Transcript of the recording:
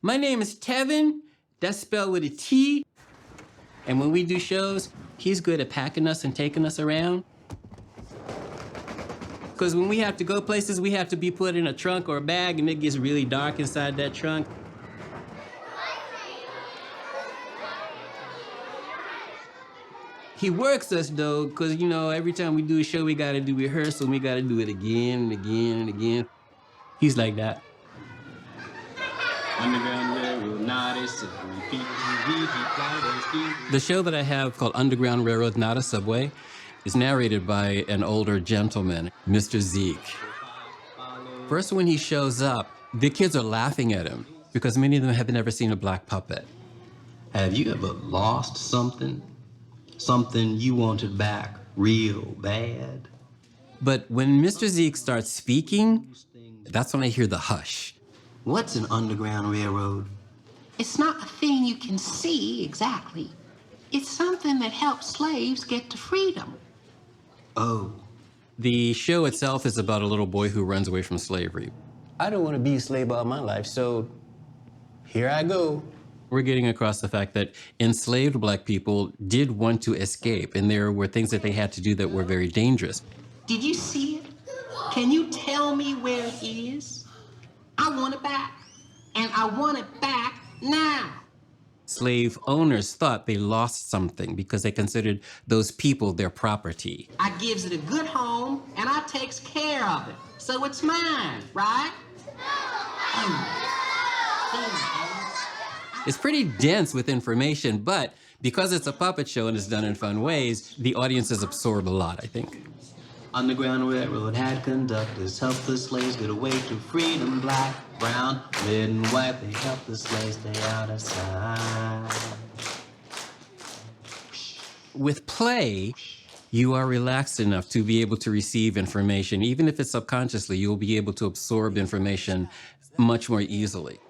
My name is Tevin. That's spelled with a T. And when we do shows, he's good at packing us and taking us around. Because when we have to go places, we have to be put in a trunk or a bag, and it gets really dark inside that trunk. He works us, though, because, you know, every time we do a show, we got to do rehearsal, and we got to do it again and again and again. He's like that. The show that I have called Underground Railroad, Not a Subway, is narrated by an older gentleman, Mr. Zeke. First, when he shows up, the kids are laughing at him because many of them have never seen a black puppet. Have you ever lost something? Something you wanted back real bad? But when Mr. Zeke starts speaking, that's when I hear the hush. What's an Underground Railroad? It's not a thing you can see exactly. It's something that helps slaves get to freedom. Oh. The show itself is about a little boy who runs away from slavery. I don't want to be a slave all my life, so here I go. We're getting across the fact that enslaved black people did want to escape, and there were things that they had to do that were very dangerous. Did you see it? Can you tell me where it is? I want it back, and I want it back now. Slave owners thought they lost something because they considered those people their property. I gives it a good home, and I takes care of it, so it's mine, right? It's pretty dense with information, but because it's a puppet show and it's done in fun ways, the audiences absorb a lot, I think. Underground Railroad had conductors, helped the slaves get away to freedom. Black, brown, red, and white, they helped the slaves stay out of sight. With play, you are relaxed enough to be able to receive information. Even if it's subconsciously, you'll be able to absorb information much more easily.